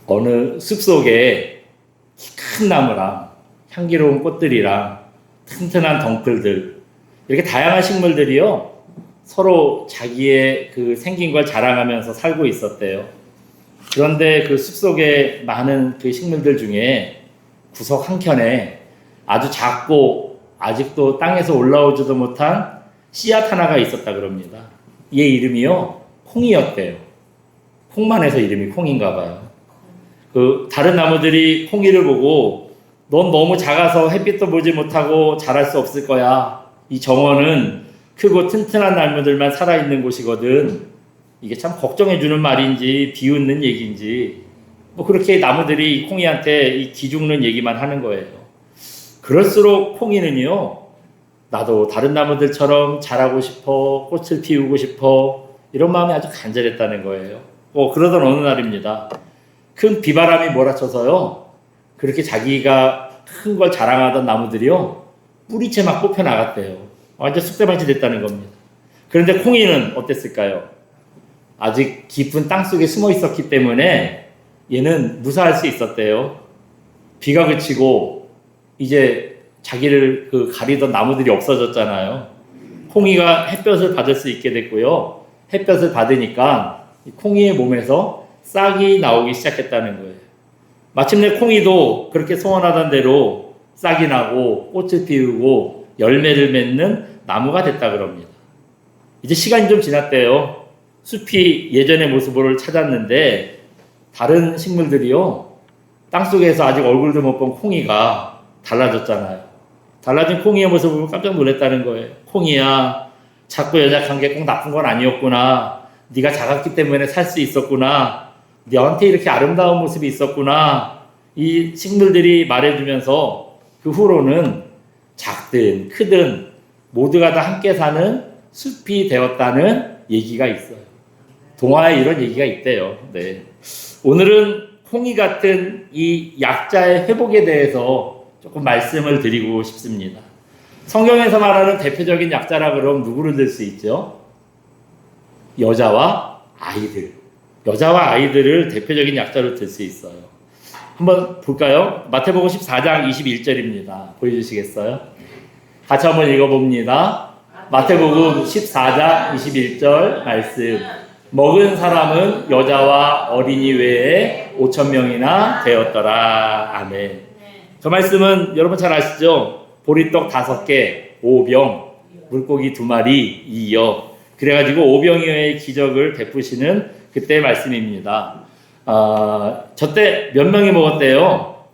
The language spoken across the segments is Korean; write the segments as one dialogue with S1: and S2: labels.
S1: 어느 숲속에 큰 나무랑 향기로운 꽃들이랑 튼튼한 덩굴들, 이렇게 다양한 식물들이요 서로 자기의 그 생긴 걸 자랑하면서 살고 있었대요. 그런데 그 숲속에 많은 그 식물들 중에 구석 한켠에 아주 작고 아직도 땅에서 올라오지도 못한 씨앗 하나가 있었다 그럽니다. 얘 이름이요 콩이었대요. 콩만 해서 이름이 콩인가 봐요. 그 다른 나무들이 콩이를 보고 넌 너무 작아서 햇빛도 보지 못하고 자랄 수 없을 거야. 이 정원은 크고 튼튼한 나무들만 살아있는 곳이거든. 이게 참 걱정해주는 말인지 비웃는 얘기인지 뭐 그렇게 나무들이 콩이한테 이 기죽는 얘기만 하는 거예요. 그럴수록 콩이는요 나도 다른 나무들처럼 자라고 싶어, 꽃을 피우고 싶어, 이런 마음이 아주 간절했다는 거예요. 그러던 어느 날입니다. 큰 비바람이 몰아쳐서요 그렇게 자기가 큰 걸 자랑하던 나무들이요 뿌리채 막 뽑혀 나갔대요. 완전 쑥대밭이 됐다는 겁니다. 그런데 콩이는 어땠을까요? 아직 깊은 땅속에 숨어 있었기 때문에 얘는 무사할 수 있었대요. 비가 그치고 이제 자기를 그 가리던 나무들이 없어졌잖아요. 콩이가 햇볕을 받을 수 있게 됐고요. 햇볕을 받으니까 콩이의 몸에서 싹이 나오기 시작했다는 거예요. 마침내 콩이도 그렇게 소원하던 대로 싹이 나고 꽃을 피우고 열매를 맺는 나무가 됐다 그럽니다. 이제 시간이 좀 지났대요. 숲이 예전의 모습을 찾았는데 다른 식물들이요 땅속에서 아직 얼굴도 못 본 콩이가 달라졌잖아요. 달라진 콩이의 모습을 보고 깜짝 놀랐다는 거예요. 콩이야, 작고 연약한 게 꼭 나쁜 건 아니었구나. 네가 작았기 때문에 살 수 있었구나. 너한테 이렇게 아름다운 모습이 있었구나. 이 식물들이 말해주면서 그 후로는 작든 크든 모두가 다 함께 사는 숲이 되었다는 얘기가 있어요. 동화에 이런 얘기가 있대요. 네. 오늘은 콩이 같은 이 약자의 회복에 대해서 조금 말씀을 드리고 싶습니다. 성경에서 말하는 대표적인 약자라 그러면 누구를 들 수 있죠? 여자와 아이들. 여자와 아이들을 대표적인 약자로 들 수 있어요. 한번 볼까요? 마태복음 14장 21절입니다. 보여주시겠어요? 같이 한번 읽어봅니다. 마태복음 14장 21절 말씀. 먹은 사람은 여자와 어린이 외에 5,000명이나 되었더라. 아멘. 저 말씀은 여러분 잘 아시죠? 보리떡 5개, 5병, 물고기 2마리, 2여. 그래가지고 5병이의 기적을 베푸시는 그때의 말씀입니다. 저때 몇 명이 먹었대요?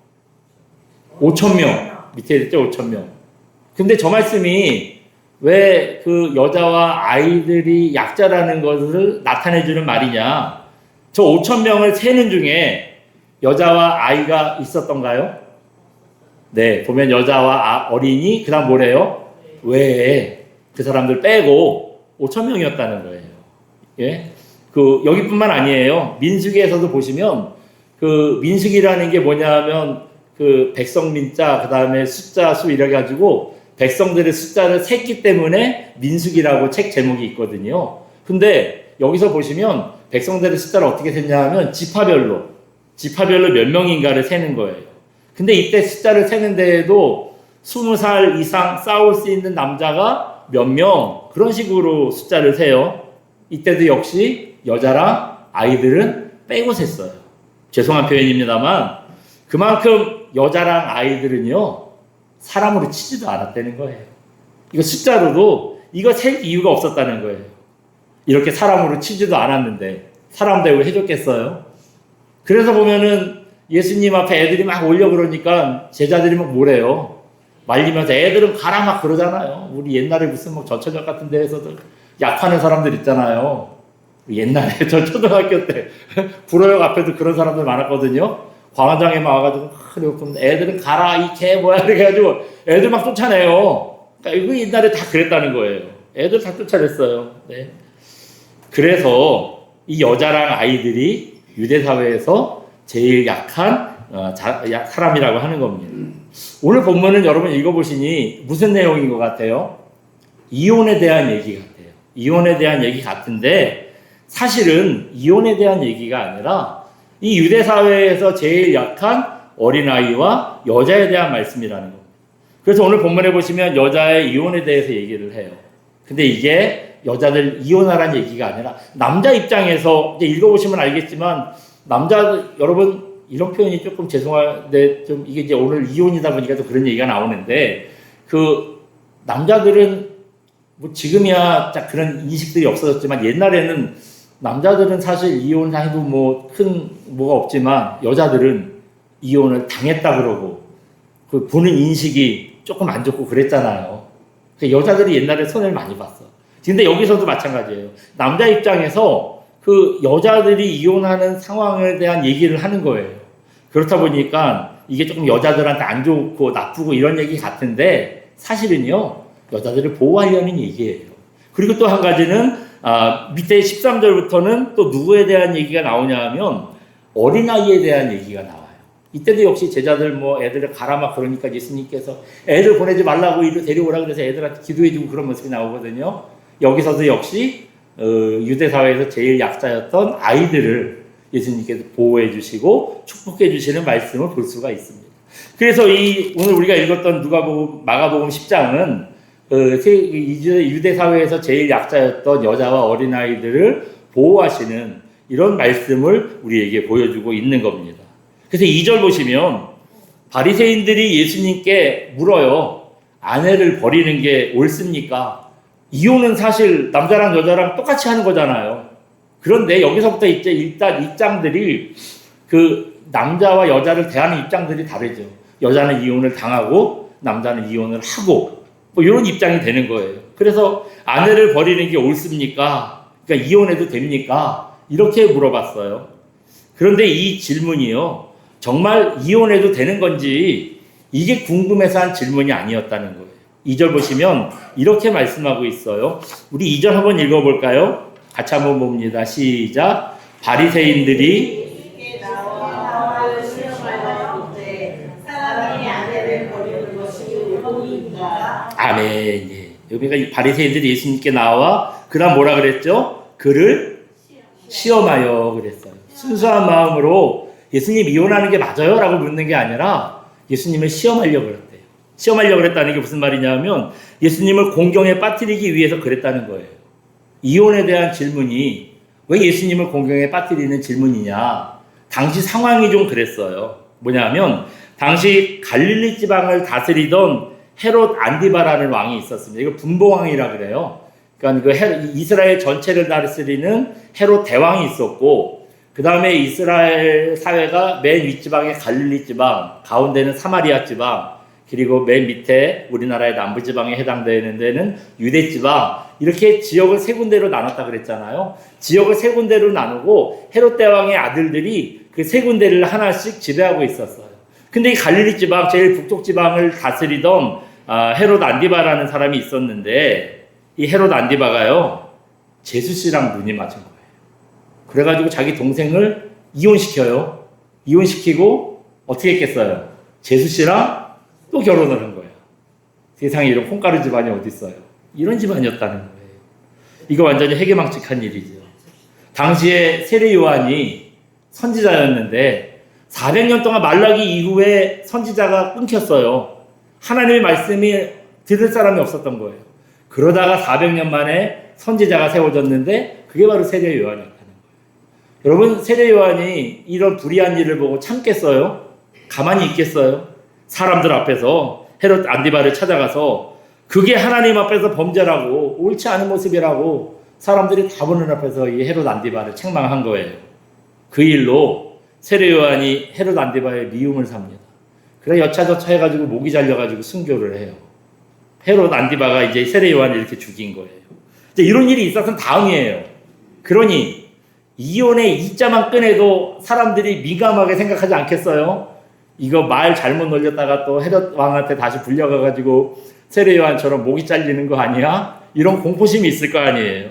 S1: 5,000명. 밑에 있죠, 5,000명. 근데 저 말씀이 왜 그 여자와 아이들이 약자라는 것을 나타내주는 말이냐? 저 5,000명을 세는 중에 여자와 아이가 있었던가요? 네, 보면 여자와 어린이, 그 다음 뭐래요? 외에 그 사람들 빼고 5,000명이었다는 거예요. 예? 여기뿐만 아니에요. 민수기에서도 보시면 그 민수기라는 게 뭐냐면 그 백성민자, 그 다음에 숫자 수 이래가지고 백성들의 숫자를 셌기 때문에 민수기라고 책 제목이 있거든요. 근데 여기서 보시면 백성들의 숫자를 어떻게 셌냐 하면 지파별로 몇 명인가를 세는 거예요. 근데 이때 숫자를 세는 데에도 20살 이상 싸울 수 있는 남자가 몇 명, 그런 식으로 숫자를 세요. 이때도 역시 여자랑 아이들은 빼고 셌어요. 죄송한 표현입니다만 그만큼 여자랑 아이들은요 사람으로 치지도 않았다는 거예요. 이거 숫자로도 이거 셀 이유가 없었다는 거예요. 이렇게 사람으로 치지도 않았는데 사람 대우를 해줬겠어요? 그래서 보면은 예수님 앞에 애들이 막 올려 그러니까 제자들이 막 뭐래요? 말리면서 애들은 가라 막 그러잖아요. 우리 옛날에 무슨 뭐 전천역 같은 데에서도 약하는 사람들 있잖아요. 옛날에 저 초등학교 때 구로역 앞에도 그런 사람들 많았거든요. 광장에만 와가지고 애들은 가라 이 개 뭐야 그래가지고 애들 막 쫓아내요. 그러니까 이거 옛날에 다 그랬다는 거예요. 애들 다 쫓아냈어요. 네. 그래서 이 여자랑 아이들이 유대 사회에서 제일 약한 사람이라고 하는 겁니다. 오늘 본문은 여러분 읽어보시니 무슨 내용인 것 같아요? 이혼에 대한 얘기 같아요. 이혼에 대한 얘기 같은데 사실은 이혼에 대한 얘기가 아니라 이 유대 사회에서 제일 약한 어린아이와 여자에 대한 말씀이라는 겁니다. 그래서 오늘 본문에 보시면 여자의 이혼에 대해서 얘기를 해요. 근데 이게 여자들 이혼하라는 얘기가 아니라 남자 입장에서 이제 읽어보시면 알겠지만 여러분 이런 표현이 조금 죄송한데 좀 이게 이제 오늘 이혼이다 보니까 또 그런 얘기가 나오는데 그 남자들은 뭐 지금이야 그런 인식들이 없어졌지만 옛날에는 남자들은 사실 이혼해도 뭐 큰 뭐가 없지만 여자들은 이혼을 당했다 그러고 그 보는 인식이 조금 안 좋고 그랬잖아요. 여자들이 옛날에 손해를 많이 봤어. 근데 여기서도 마찬가지예요. 남자 입장에서 그 여자들이 이혼하는 상황에 대한 얘기를 하는 거예요. 그렇다 보니까 이게 조금 여자들한테 안 좋고 나쁘고 이런 얘기 같은데 사실은요 여자들을 보호하려는 얘기예요. 그리고 또 한 가지는 밑에 13절부터는 또 누구에 대한 얘기가 나오냐 하면 어린아이에 대한 얘기가 나와요. 이때도 역시 제자들 뭐 애들을 가라 막 그러니까 예수님께서 애들 보내지 말라고 이리 데려오라 그래서 애들한테 기도해주고 그런 모습이 나오거든요. 여기서도 역시 유대 사회에서 제일 약자였던 아이들을 예수님께서 보호해 주시고 축복해 주시는 말씀을 볼 수가 있습니다. 그래서 오늘 우리가 읽었던 마가복음 10장은 유대 사회에서 제일 약자였던 여자와 어린아이들을 보호하시는 이런 말씀을 우리에게 보여주고 있는 겁니다. 그래서 2절 보시면 바리새인들이 예수님께 물어요. 아내를 버리는 게 옳습니까? 이혼은 사실 남자랑 여자랑 똑같이 하는 거잖아요. 그런데 여기서부터 이제 일단 입장들이 그 남자와 여자를 대하는 입장들이 다르죠. 여자는 이혼을 당하고 남자는 이혼을 하고 뭐 이런 입장이 되는 거예요. 그래서 아내를 버리는 게 옳습니까? 그러니까 이혼해도 됩니까? 이렇게 물어봤어요. 그런데 이 질문이요. 정말 이혼해도 되는 건지 이게 궁금해서 한 질문이 아니었다는 거예요. 2절 보시면 이렇게 말씀하고 있어요. 우리 2절 한번 읽어볼까요? 같이 한번 봅니다. 시작. 바리새인들이 아멘. 예. 여기가 바리새인들이 예수님께 나와 그다음 뭐라 그랬죠? 그를 시험하여 그랬어요. 순수한 마음으로 예수님 이혼하는 게 맞아요? 라고 묻는 게 아니라 예수님을 시험하려고 그랬대요. 시험하려고 그랬다는 게 무슨 말이냐면 예수님을 공경에 빠뜨리기 위해서 그랬다는 거예요. 이혼에 대한 질문이 왜 예수님을 공경에 빠뜨리는 질문이냐. 당시 상황이 좀 그랬어요. 뭐냐면 당시 갈릴리 지방을 다스리던 헤롯 안디바라는 왕이 있었습니다. 이거 분봉왕이라 그래요. 그러니까 그 이스라엘 전체를 다스리는 헤롯 대왕이 있었고 그 다음에 이스라엘 사회가 맨 윗지방에 갈릴리 지방, 가운데는 사마리아 지방, 그리고 맨 밑에 우리나라의 남부 지방에 해당되는 데는 유대 지방, 이렇게 지역을 세 군데로 나눴다 그랬잖아요. 지역을 세 군데로 나누고 헤롯 대왕의 아들들이 그 세 군데를 하나씩 지배하고 있었어요. 근데 이 갈릴리 지방, 제일 북쪽 지방을 다스리던 헤롯 안디바라는 사람이 있었는데 이 헤롯 안디바가요 제수 씨랑 눈이 맞은 거예요. 그래가지고 자기 동생을 이혼시켜요. 이혼시키고 어떻게 했겠어요? 제수 씨랑 또 결혼을 한 거예요. 세상에 이런 콩가루 집안이 어디 있어요? 이런 집안이었다는 거예요. 이거 완전히 해괴망측한 일이죠. 당시에 세례 요한이 선지자였는데 400년 동안 말라기 이후에 선지자가 끊겼어요. 하나님의 말씀이 들을 사람이 없었던 거예요. 그러다가 400년 만에 선지자가 세워졌는데 그게 바로 세례 요한이었다는 거예요. 여러분, 세례 요한이 이런 불의한 일을 보고 참겠어요? 가만히 있겠어요? 사람들 앞에서 헤롯 안디바를 찾아가서 그게 하나님 앞에서 범죄라고 옳지 않은 모습이라고 사람들이 다 보는 앞에서 이 헤롯 안디바를 책망한 거예요. 그 일로 세례 요한이 헤롯 안디바의 미움을 삽니다. 그래 여차저차 해가지고 목이 잘려가지고 순교를 해요. 헤롯 안디바가 이제 세례 요한을 이렇게 죽인 거예요. 이제 이런 일이 있었던 다음이에요. 그러니 이혼의 이자만 꺼내도 사람들이 민감하게 생각하지 않겠어요? 이거 말 잘못 놀렸다가 또 헤롯 왕한테 다시 불려가가지고 세례 요한처럼 목이 잘리는 거 아니야? 이런 공포심이 있을 거 아니에요.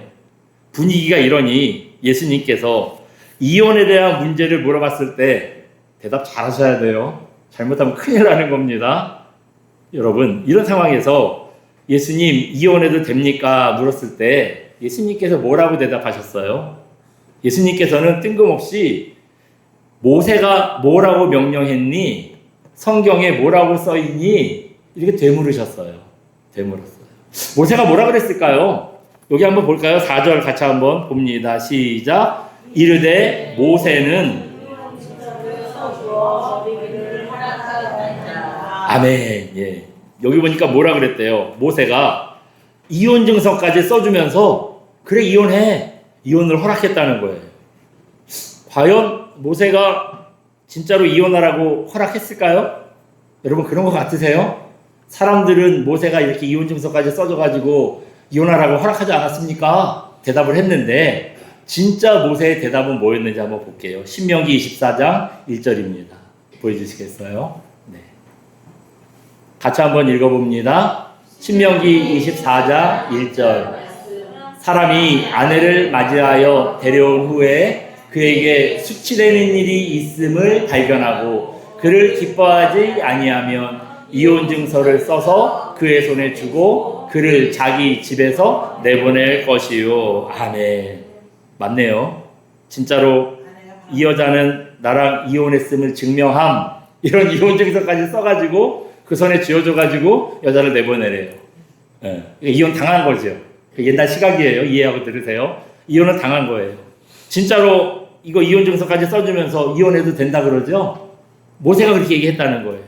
S1: 분위기가 이러니 예수님께서 이혼에 대한 문제를 물어봤을 때 대답 잘하셔야 돼요. 잘못하면 큰일 나는 겁니다. 여러분, 이런 상황에서 예수님 이혼해도 됩니까? 물었을 때 예수님께서 뭐라고 대답하셨어요? 예수님께서는 뜬금없이 모세가 뭐라고 명령했니? 성경에 뭐라고 써있니? 이렇게 되물으셨어요. 되물었어요. 모세가 뭐라 그랬을까요? 여기 한번 볼까요? 4절 같이 한번 봅니다. 시작. 이르되 모세는 아멘. 예. 여기 보니까 뭐라 그랬대요? 모세가 이혼 증서까지 써주면서 그래 이혼해. 이혼을 허락했다는 거예요. 과연 모세가 진짜로 이혼하라고 허락했을까요? 여러분 그런 것 같으세요? 사람들은 모세가 이렇게 이혼 증서까지 써줘가지고 이혼하라고 허락하지 않았습니까? 대답을 했는데 진짜 모세의 대답은 뭐였는지 한번 볼게요. 신명기 24장 1절입니다. 보여주시겠어요? 네. 같이 한번 읽어봅니다. 신명기 24장 1절. 사람이 아내를 맞이하여 데려온 후에 그에게 수치되는 일이 있음을 발견하고 그를 기뻐하지 아니하면 이혼 증서를 써서 그의 손에 주고 그를 자기 집에서 내보낼 것이요. 아멘. 맞네요. 진짜로 이 여자는 나랑 이혼했음을 증명함. 이런 이혼 증서까지 써가지고 그 손에 쥐어줘가지고 여자를 내보내래요. 예. 이혼 당한 거죠. 옛날 시각이에요. 이해하고 들으세요. 이혼은 당한 거예요. 진짜로 이거 이혼 증서까지 써주면서 이혼해도 된다 그러죠. 모세가 그렇게 얘기했다는 거예요.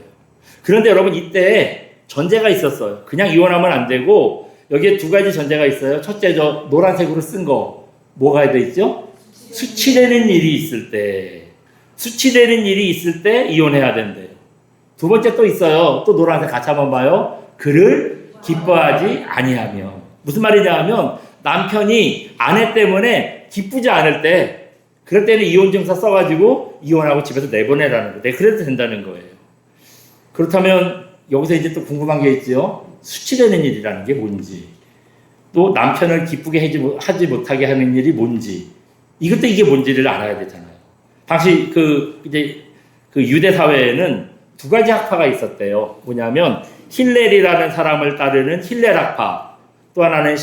S1: 그런데 여러분 이때 전제가 있었어요. 그냥 이혼하면 안 되고 여기에 두 가지 전제가 있어요. 첫째 저 노란색으로 쓴 거 뭐가 돼 있죠? 수치되는 일이 있을 때 수치되는 일이 있을 때 이혼해야 된대요. 두 번째 또 있어요. 또 노란색 같이 한번 봐요. 그를 기뻐하지 아니하며 무슨 말이냐 하면 남편이 아내 때문에 기쁘지 않을 때 그럴 때는 이혼 증서 써가지고 이혼하고 집에서 내보내라는 거예요. 네, 그래도 된다는 거예요. 그렇다면 여기서 이제 또 궁금한 게 있죠. 수치되는 일이라는 게 뭔지 또 남편을 기쁘게 하지 못하게 하는 일이 뭔지 이것도 이게 뭔지를 알아야 되잖아요. 당시 이제 유대 사회에는 두 가지 학파가 있었대요. 뭐냐면 힐렐이라는 사람을 따르는 힐렐 학파, 또 하나는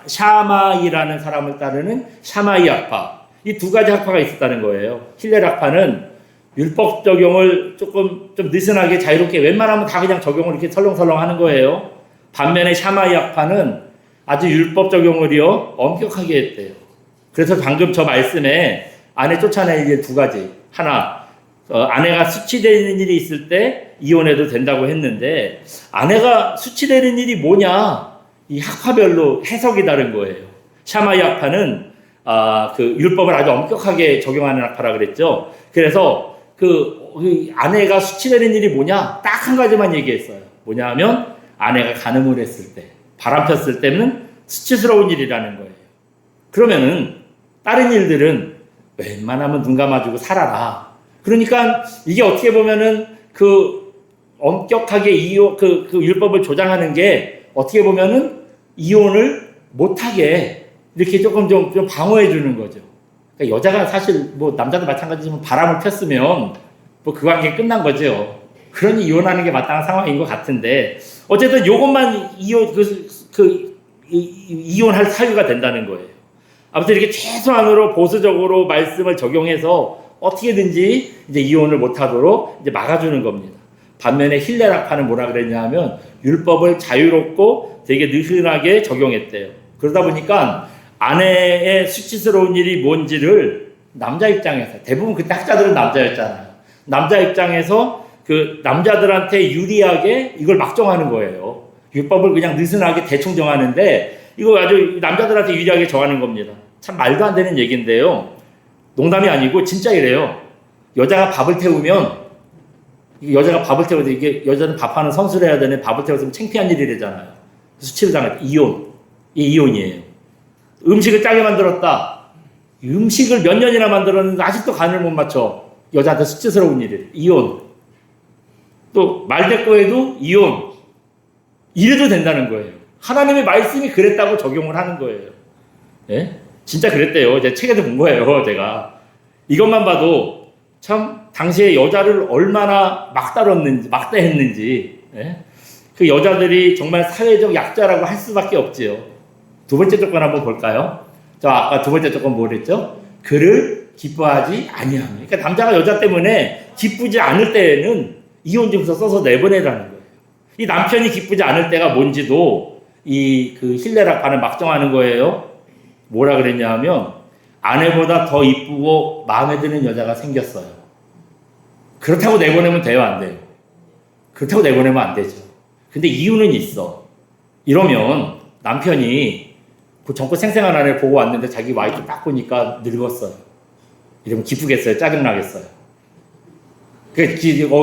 S1: 샤마이라는 사람을 따르는 샤마이 학파. 이 두 가지 학파가 있었다는 거예요. 힐렐 학파는 율법 적용을 조금 좀 느슨하게 자유롭게 웬만하면 다 그냥 적용을 이렇게 설렁설렁 하는 거예요. 반면에 샤마이 학파는 아주 율법 적용을요 엄격하게 했대요. 그래서 방금 저 말씀에 아내 쫓아내는 두 가지. 하나, 아내가 수치되는 일이 있을 때 이혼해도 된다고 했는데 아내가 수치되는 일이 뭐냐? 이 학파별로 해석이 다른 거예요. 샤마이 학파는 그 율법을 아주 엄격하게 적용하는 학파라 그랬죠. 그래서 그 아내가 수치되는 일이 뭐냐? 딱 한 가지만 얘기했어요. 뭐냐 하면 아내가 간음을 했을 때, 바람 폈을 때는 수치스러운 일이라는 거예요. 그러면은 다른 일들은 웬만하면 눈 감아주고 살아라. 그러니까 이게 어떻게 보면은 그 엄격하게 그 율법을 조장하는 게 어떻게 보면은 이혼을 못하게 이렇게 조금 좀 방어해 주는 거죠. 그러니까 여자가 사실 뭐 남자도 마찬가지지만 바람을 폈으면 뭐 그 관계 끝난 거죠. 그러니 이혼하는 게 마땅한 상황인 것 같은데 어쨌든 요것만 이혼할 사유가 된다는 거예요. 아무튼 이렇게 최소한으로 보수적으로 말씀을 적용해서 어떻게든지 이제 이혼을 못하도록 이제 막아주는 겁니다. 반면에 힐렐 학파는 뭐라 그랬냐 하면 율법을 자유롭고 되게 느슨하게 적용했대요. 그러다 보니까 아내의 수치스러운 일이 뭔지를 남자 입장에서 대부분 그때 학자들은 남자였잖아요. 남자 입장에서 그 남자들한테 유리하게 이걸 막 정하는 거예요. 율법을 그냥 느슨하게 대충 정하는데 이거 아주 남자들한테 유리하게 정하는 겁니다. 참 말도 안 되는 얘기인데요. 농담이 아니고 진짜 이래요. 여자가 밥을 태우면 이게 여자는 밥하는 선수를 해야 되는 밥을 태웠으면 창피한 일이래잖아요. 수치를 당할 때 이혼이에요. 음식을 짜게 만들었다. 음식을 몇 년이나 만들었는데 아직도 간을 못 맞춰. 여자한테 수치스러운 일이래. 이혼. 또 말대꾸에도 이혼. 이래도 된다는 거예요. 하나님의 말씀이 그랬다고 적용을 하는 거예요. 예? 진짜 그랬대요. 제 책에도 본 거예요. 제가. 이것만 봐도 참 당시에 여자를 얼마나 막대했는지. 예? 그 여자들이 정말 사회적 약자라고 할 수밖에 없지요. 두 번째 조건 한번 볼까요? 자, 아까 두 번째 조건 뭐랬죠? 그를 기뻐하지 아니하며. 그러니까 남자가 여자 때문에 기쁘지 않을 때에는 이혼 증서 써서 내보내라는 거예요. 이 남편이 기쁘지 않을 때가 뭔지도 이 그 힐레락파는 막정하는 거예요. 뭐라 그랬냐면 아내보다 더 이쁘고 마음에 드는 여자가 생겼어요. 그렇다고 내보내면 돼요, 안 돼요? 그렇다고 내보내면 안 되죠. 근데 이유는 있어. 이러면 남편이 그 젊고 생생한 아내를 보고 왔는데 자기 와이프 딱 보니까 늙었어요. 이러면 기쁘겠어요? 짜증나겠어요?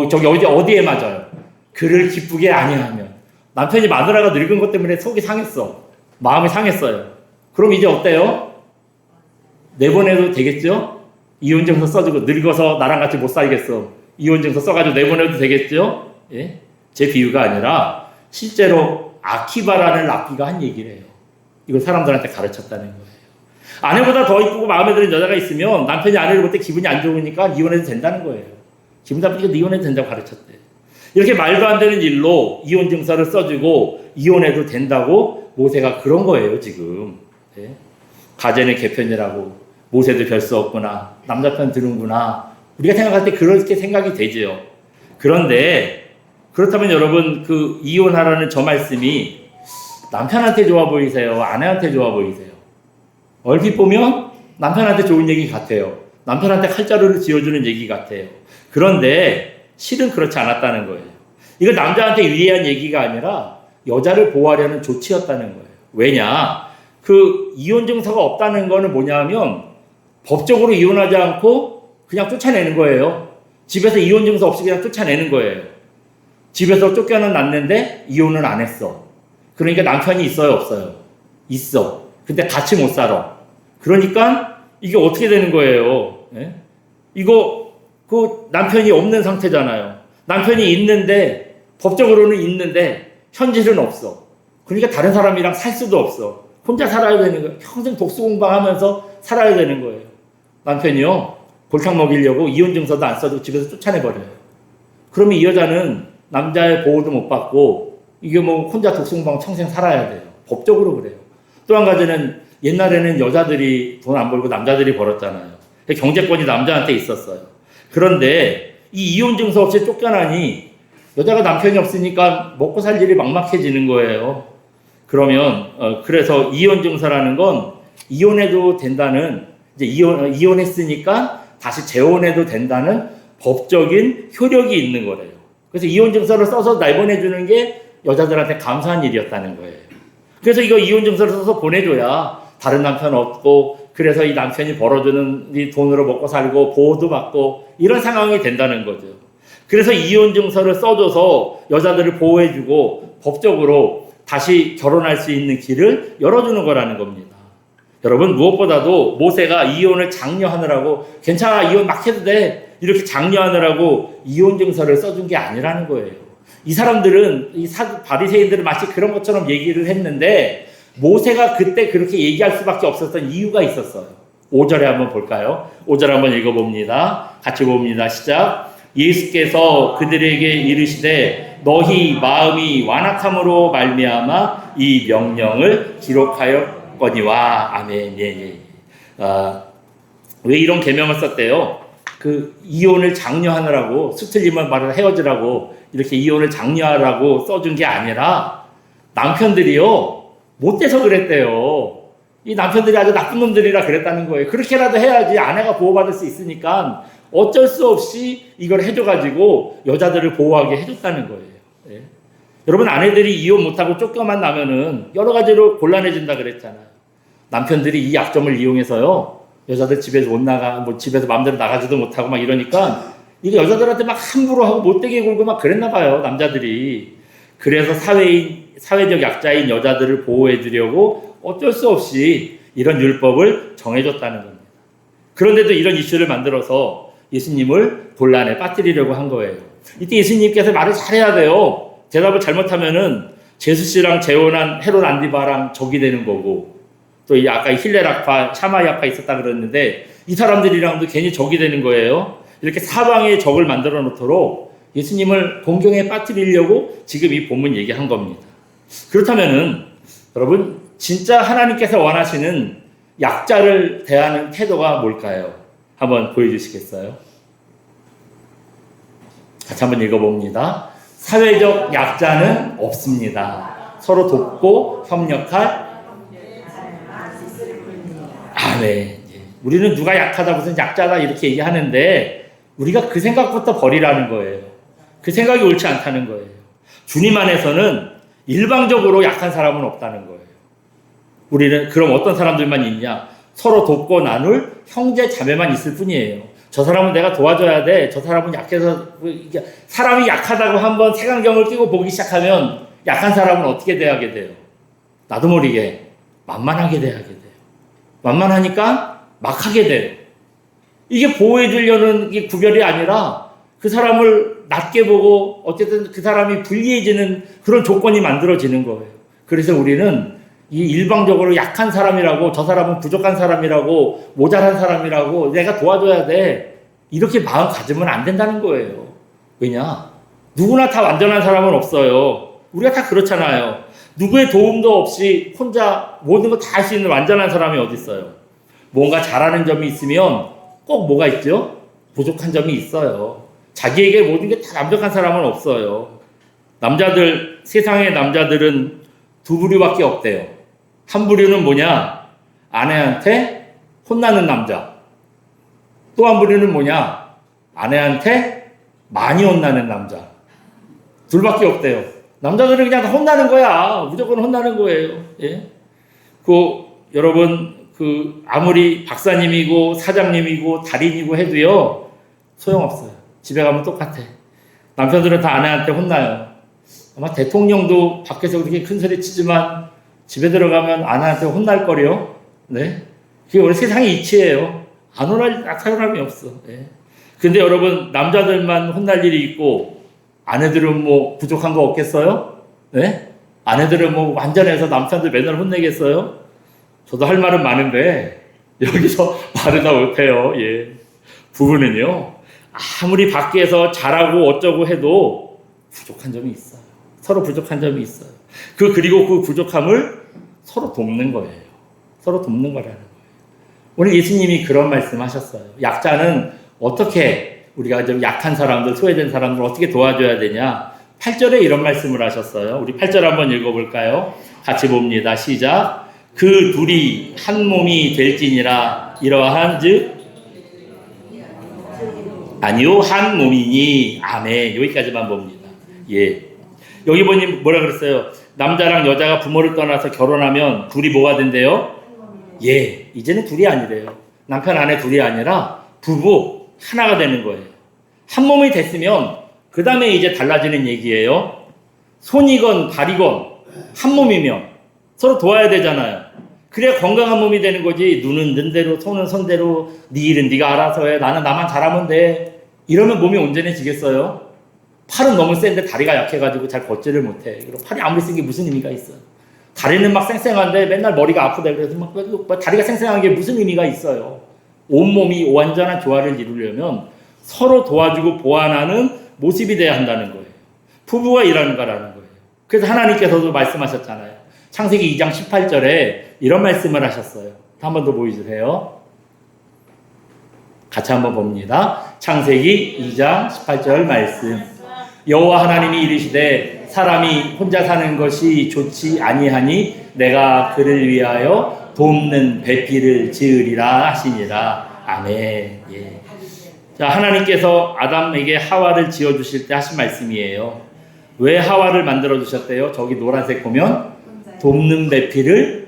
S1: 저기 어디에 맞아요? 그를 기쁘게 아니하면. 남편이 마누라가 늙은 것 때문에 속이 상했어. 마음이 상했어요. 그럼 이제 어때요? 내보내도 되겠죠? 이혼증서 써주고 늙어서 나랑 같이 못 살겠어. 이혼증서 써가지고 내보내도 되겠죠? 예? 제 비유가 아니라 실제로 아키바라는 랍비가 한 얘기를 해요. 이걸 사람들한테 가르쳤다는 거예요. 아내보다 더 이쁘고 마음에 드는 여자가 있으면 남편이 아내를 볼 때 기분이 안 좋으니까 이혼해도 된다는 거예요. 기분 나쁘니까 이혼해도 된다고 가르쳤대. 이렇게 말도 안 되는 일로 이혼 증서를 써주고 이혼해도 된다고 모세가 그런 거예요, 지금. 네? 가제는 개편이라고 모세도 별 수 없구나. 남자 편 드는구나. 우리가 생각할 때 그렇게 생각이 되죠. 그런데 그렇다면 여러분 그 이혼하라는 저 말씀이 남편한테 좋아 보이세요? 아내한테 좋아 보이세요? 얼핏 보면 남편한테 좋은 얘기 같아요. 남편한테 칼자루를 쥐어주는 얘기 같아요. 그런데 실은 그렇지 않았다는 거예요. 이건 남자한테 유리한 얘기가 아니라 여자를 보호하려는 조치였다는 거예요. 왜냐? 그 이혼 증서가 없다는 거는 뭐냐면 법적으로 이혼하지 않고 그냥 쫓아내는 거예요. 집에서 이혼 증서 없이 그냥 쫓아내는 거예요. 집에서 쫓겨났는데 이혼을 안 했어. 그러니까 남편이 있어요, 없어요? 있어. 근데 같이 못 살아. 그러니까 이게 어떻게 되는 거예요? 예? 이거 그 남편이 없는 상태잖아요. 남편이 있는데 법적으로는 있는데 현실은 없어. 그러니까 다른 사람이랑 살 수도 없어. 혼자 살아야 되는 거예요. 평생 독수공방하면서 살아야 되는 거예요. 남편이요 골탕 먹이려고 이혼 증서도 안 써도 집에서 쫓아내버려요. 그러면 이 여자는 남자의 보호도 못 받고 이게 뭐 혼자 독수공방 평생 살아야 돼요. 법적으로 그래요. 또 한 가지는 옛날에는 여자들이 돈 안 벌고 남자들이 벌었잖아요. 경제권이 남자한테 있었어요. 그런데 이 이혼 증서 없이 쫓겨나니 여자가 남편이 없으니까 먹고 살 일이 막막해지는 거예요. 그러면 그래서 이혼 증서라는 건 이혼해도 된다는 이제 이혼했으니까 다시 재혼해도 된다는 법적인 효력이 있는 거래요. 그래서 이혼 증서를 써서 내보내주는 게 여자들한테 감사한 일이었다는 거예요. 그래서 이거 이혼 증서를 써서 보내줘야 다른 남편 없고 그래서 이 남편이 벌어주는 이 돈으로 먹고 살고 보호도 받고 이런 상황이 된다는 거죠. 그래서 이혼 증서를 써줘서 여자들을 보호해주고 법적으로 다시 결혼할 수 있는 길을 열어주는 거라는 겁니다. 여러분 무엇보다도 모세가 이혼을 장려하느라고 괜찮아 이혼 막 해도 돼 이렇게 장려하느라고 이혼 증서를 써준 게 아니라는 거예요. 이 사람들은 이 바리새인들은 마치 그런 것처럼 얘기를 했는데 모세가 그때 그렇게 얘기할 수밖에 없었던 이유가 있었어요. 5절에 한번 볼까요? 5절 한번 읽어봅니다. 같이 봅니다. 시작. 예수께서 그들에게 이르시되 너희 마음이 완악함으로 말미암아 이 명령을 기록하였거니와. 아멘. 예. 왜 이런 계명을 썼대요? 그 이혼을 장려하느라고 수틀리면 말을 헤어지라고 이렇게 이혼을 장려하라고 써준 게 아니라 남편들이요 못돼서 그랬대요. 이 남편들이 아주 나쁜 놈들이라 그랬다는 거예요. 그렇게라도 해야지 아내가 보호받을 수 있으니까 어쩔 수 없이 이걸 해줘가지고 여자들을 보호하게 해줬다는 거예요. 예. 여러분 아내들이 이혼 못하고 쫓겨만 나면은 여러 가지로 곤란해진다 그랬잖아요. 남편들이 이 약점을 이용해서요 여자들 집에서 못 나가 뭐 집에서 마음대로 나가지도 못하고 막 이러니까 이게 여자들한테 막 함부로 하고 못되게 굴고 막 그랬나 봐요 남자들이. 그래서 사회적 약자인 여자들을 보호해 주려고 어쩔 수 없이 이런 율법을 정해줬다는 겁니다. 그런데도 이런 이슈를 만들어서 예수님을 곤란에 빠뜨리려고 한 거예요. 이때 예수님께서 말을 잘해야 돼요. 대답을 잘못하면은 제수 씨랑 재혼한 헤롯 안디바랑 적이 되는 거고 또 이 아까 힐레락파, 샤마이아파 있었다 그랬는데 이 사람들이랑도 괜히 적이 되는 거예요. 이렇게 사방에 적을 만들어 놓도록 예수님을 공경에 빠뜨리려고 지금 이 본문 얘기한 겁니다. 그렇다면은 여러분 진짜 하나님께서 원하시는 약자를 대하는 태도가 뭘까요? 한번 보여주시겠어요? 같이 한번 읽어봅니다. 사회적 약자는 없습니다. 서로 돕고 협력할 네. 우리는 누가 약하다 무슨 약자다 이렇게 얘기하는데 우리가 그 생각부터 버리라는 거예요. 그 생각이 옳지 않다는 거예요. 주님 안에서는 일방적으로 약한 사람은 없다는 거예요. 우리는 그럼 어떤 사람들만 있냐? 서로 돕고 나눌 형제 자매만 있을 뿐이에요. 저 사람은 내가 도와줘야 돼. 저 사람은 약해서 사람이 약하다고 한번 색안경을 끼고 보기 시작하면 약한 사람은 어떻게 대하게 돼요? 나도 모르게 만만하게 대하게 돼요. 만만하니까 막 하게 돼요. 이게 보호해 주려는 게 구별이 아니라 그 사람을 낮게 보고 어쨌든 그 사람이 불리해지는 그런 조건이 만들어지는 거예요. 그래서 우리는 이 일방적으로 약한 사람이라고 저 사람은 부족한 사람이라고 모자란 사람이라고 내가 도와줘야 돼 이렇게 마음 가지면 안 된다는 거예요. 왜냐? 누구나 다 완전한 사람은 없어요. 우리가 다 그렇잖아요. 누구의 도움도 없이 혼자 모든 걸 다 할 수 있는 완전한 사람이 어디 있어요? 뭔가 잘하는 점이 있으면 꼭 뭐가 있죠? 부족한 점이 있어요. 자기에게 모든 게 다 완벽한 사람은 없어요. 남자들, 세상의 남자들은 두 부류밖에 없대요. 한 부류는 뭐냐? 아내한테 혼나는 남자. 또 한 부류는 뭐냐? 아내한테 많이 혼나는 남자. 둘밖에 없대요. 남자들은 그냥 다 혼나는 거야. 무조건 혼나는 거예요. 예? 여러분, 아무리 박사님이고 사장님이고 달인이고 해도요, 소용없어요. 집에 가면 똑같아. 남편들은 다 아내한테 혼나요. 아마 대통령도 밖에서 그렇게 큰 소리 치지만 집에 들어가면 아내한테 혼날 거려. 네? 그게 우리 세상의 이치예요. 안 혼날 사람이 없어. 예. 근데 여러분, 남자들만 혼날 일이 있고, 아내들은 뭐 부족한 거 없겠어요? 네? 아내들은 뭐 완전해서 남편들 맨날 혼내겠어요? 저도 할 말은 많은데, 여기서 말을 다 못해요. 예. 부부는요, 아무리 밖에서 잘하고 어쩌고 해도 부족한 점이 있어요. 서로 부족한 점이 있어요. 그리고 그 부족함을 서로 돕는 거예요. 서로 돕는 거라는 거예요. 오늘 예수님이 그런 말씀 하셨어요. 약자는 어떻게 우리가 좀 약한 사람들, 소외된 사람들 어떻게 도와줘야 되냐? 8절에 이런 말씀을 하셨어요. 우리 8절 한번 읽어볼까요? 같이 봅니다. 시작. 그 둘이 한 몸이 될지니라 이러한 즉 아니요 한 몸이니 아멘. 여기까지만 봅니다. 예. 여기 보니 뭐라 그랬어요? 남자랑 여자가 부모를 떠나서 결혼하면 둘이 뭐가 된대요? 예. 이제는 둘이 아니래요. 남편 아내 둘이 아니라 부부 하나가 되는 거예요. 한 몸이 됐으면 그 다음에 이제 달라지는 얘기예요. 손이건 발이건 한 몸이면 서로 도와야 되잖아요. 그래야 건강한 몸이 되는 거지. 눈은 눈대로 손은 손대로 네 일은 네가 알아서 해. 나는 나만 잘하면 돼. 이러면 몸이 온전해지겠어요? 팔은 너무 센데 다리가 약해가지고 잘 걷지를 못해. 그리고 팔이 아무리 센 게 무슨 의미가 있어요? 다리는 막 쌩쌩한데 맨날 머리가 아프다 그래서 막 다리가 쌩쌩한 게 무슨 의미가 있어요? 온몸이 완전한 조화를 이루려면 서로 도와주고 보완하는 모습이 돼야 한다는 거예요. 부부가 일하는 거라는 거예요. 그래서 하나님께서도 말씀하셨잖아요. 창세기 2장 18절에 이런 말씀을 하셨어요. 한 번 더 보여주세요. 같이 한번 봅니다. 창세기 2장 18절 말씀. 여호와 하나님이 이르시되 사람이 혼자 사는 것이 좋지 아니하니 내가 그를 위하여 돕는 배필을 지으리라 하시니라. 아멘. 예. 자, 하나님께서 아담에게 하와를 지어주실 때 하신 말씀이에요. 왜 하와를 만들어 주셨대요? 저기 노란색 보면 돕는 배필을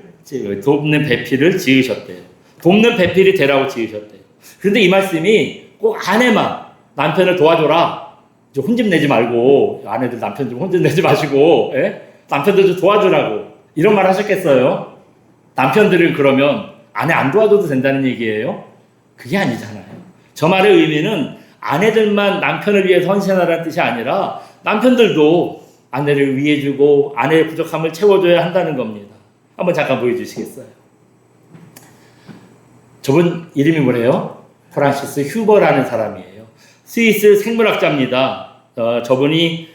S1: 지으셨대요. 돕는 배필이 되라고 지으셨대요. 그런데 이 말씀이 꼭 아내만 남편을 도와줘라. 혼집 내지 말고 아내들 남편 좀 혼집 내지 마시고 남편들 좀 도와주라고 이런 말 하셨겠어요? 남편들은 그러면 아내 안 도와줘도 된다는 얘기예요? 그게 아니잖아요. 저 말의 의미는 아내들만 남편을 위해서 헌신하라는 뜻이 아니라 남편들도 아내를 위해주고 아내의 부족함을 채워줘야 한다는 겁니다. 한번 잠깐 보여주시겠어요? 저분 이름이 뭐래요? 프란시스 휴버라는 사람이에요. 스위스 생물학자입니다. 저분이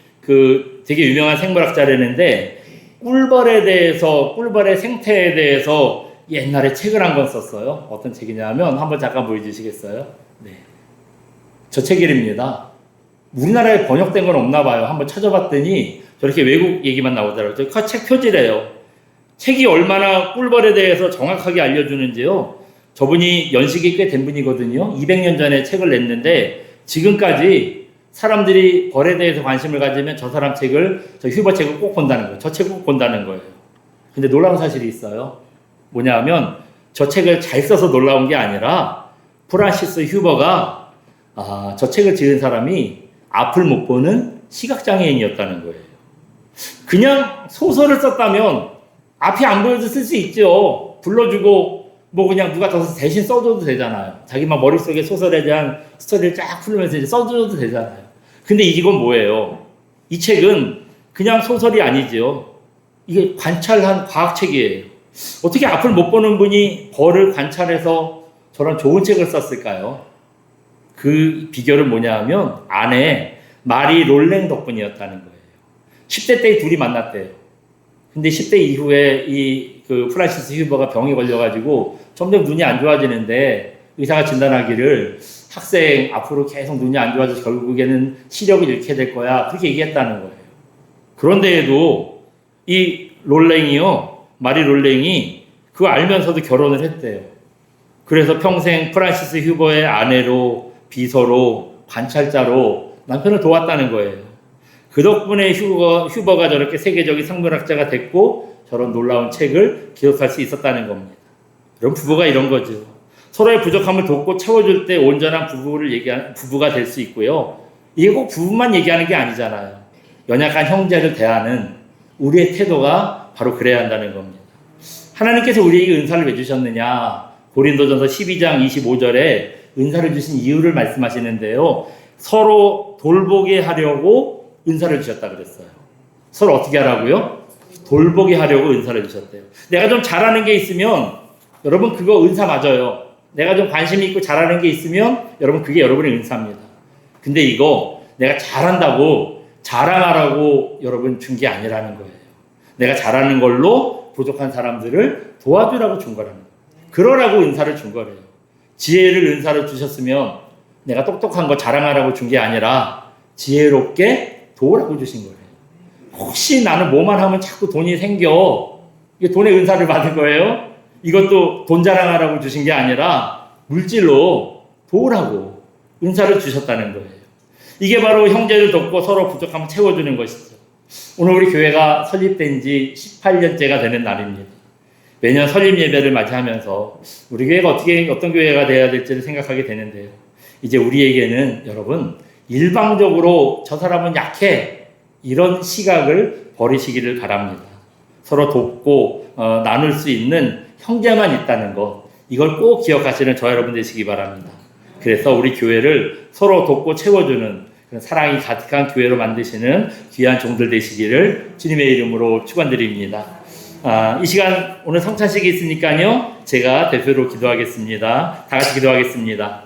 S1: 되게 유명한 생물학자라는데 꿀벌의 생태에 대해서 옛날에 책을 한 권 썼어요. 어떤 책이냐면 한번 잠깐 보여주시겠어요? 네. 저체결입니다. 우리나라에 번역된 건 없나 봐요. 한번 찾아봤더니 저렇게 외국 얘기만 나오더라고요. 책 표지래요. 책이 얼마나 꿀벌에 대해서 정확하게 알려주는지요. 저분이 연식이 꽤 된 분이거든요. 200년 전에 책을 냈는데 지금까지 사람들이 벌에 대해서 관심을 가지면 저 사람 책을, 저 휴버 책을 꼭 본다는 거예요. 저 책을 꼭 본다는 거예요. 근데 놀라운 사실이 있어요. 뭐냐 하면 저 책을 잘 써서 놀라운 게 아니라 프란시스 휴버가 저 책을 지은 사람이 앞을 못 보는 시각장애인이었다는 거예요. 그냥 소설을 썼다면 앞이 안 보여도 쓸 수 있죠. 불러주고 뭐 그냥 누가 더 대신 써줘도 되잖아요. 자기만 머릿속에 소설에 대한 스토리를 쫙 풀면서 이제 써줘도 되잖아요. 근데 이건 뭐예요? 이 책은 그냥 소설이 아니죠. 이게 관찰한 과학책이에요. 어떻게 앞을 못 보는 분이 벌을 관찰해서 저런 좋은 책을 썼을까요? 그 비결은 뭐냐 하면 아내 마리 롤랭 덕분이었다는 거예요. 10대 때 둘이 만났대요. 근데 10대 이후에 그 프란시스 휴버가 병이 걸려가지고 점점 눈이 안 좋아지는데 의사가 진단하기를 학생 앞으로 계속 눈이 안 좋아져서 결국에는 시력을 잃게 될 거야. 그렇게 얘기했다는 거예요. 그런데에도 이 롤랭이요, 마리 롤랭이 그거 알면서도 결혼을 했대요. 그래서 평생 프란시스 휴버의 아내로, 비서로, 관찰자로 남편을 도왔다는 거예요. 그 덕분에 휴버가 저렇게 세계적인 생물학자가 됐고 저런 놀라운 책을 기록할 수 있었다는 겁니다. 그럼 부부가 이런 거죠. 서로의 부족함을 돕고 채워줄 때 온전한 부부가 될 수 있고요. 이게 꼭 부부만 얘기하는 게 아니잖아요. 연약한 형제를 대하는 우리의 태도가 바로 그래야 한다는 겁니다. 하나님께서 우리에게 은사를 왜 주셨느냐? 고린도전서 12장 25절에 은사를 주신 이유를 말씀하시는데요. 서로 돌보게 하려고 은사를 주셨다 그랬어요. 서로 어떻게 하라고요? 돌보게 하려고 은사를 주셨대요. 내가 좀 잘하는 게 있으면 여러분 그거 은사 맞아요. 내가 좀 관심이 있고 잘하는 게 있으면 여러분 그게 여러분의 은사입니다. 근데 이거 내가 잘한다고 자랑하라고 여러분 준 게 아니라는 거예요. 내가 잘하는 걸로 부족한 사람들을 도와주라고 준 거라는 거예요. 그러라고 은사를 준 거래요. 지혜를 은사를 주셨으면 내가 똑똑한 거 자랑하라고 준 게 아니라 지혜롭게 도우라고 주신 거예요. 혹시 나는 뭐만 하면 자꾸 돈이 생겨. 이게 돈의 은사를 받은 거예요. 이것도 돈 자랑하라고 주신 게 아니라 물질로 도우라고 은사를 주셨다는 거예요. 이게 바로 형제를 돕고 서로 부족함을 채워주는 것이죠. 오늘 우리 교회가 설립된 지 18년째가 되는 날입니다. 매년 설립 예배를 맞이하면서 우리 교회가 어떤 교회가 되어야 될지를 생각하게 되는데요. 이제 우리에게는 여러분 일방적으로 저 사람은 약해 이런 시각을 버리시기를 바랍니다. 서로 돕고 나눌 수 있는 형제만 있다는 것, 이걸 꼭 기억하시는 저 여러분 되시기 바랍니다. 그래서 우리 교회를 서로 돕고 채워주는 그런 사랑이 가득한 교회로 만드시는 귀한 종들 되시기를 주님의 이름으로 축원드립니다. 이 시간 오늘 성찬식이 있으니까요, 제가 대표로 기도하겠습니다. 다 같이 기도하겠습니다.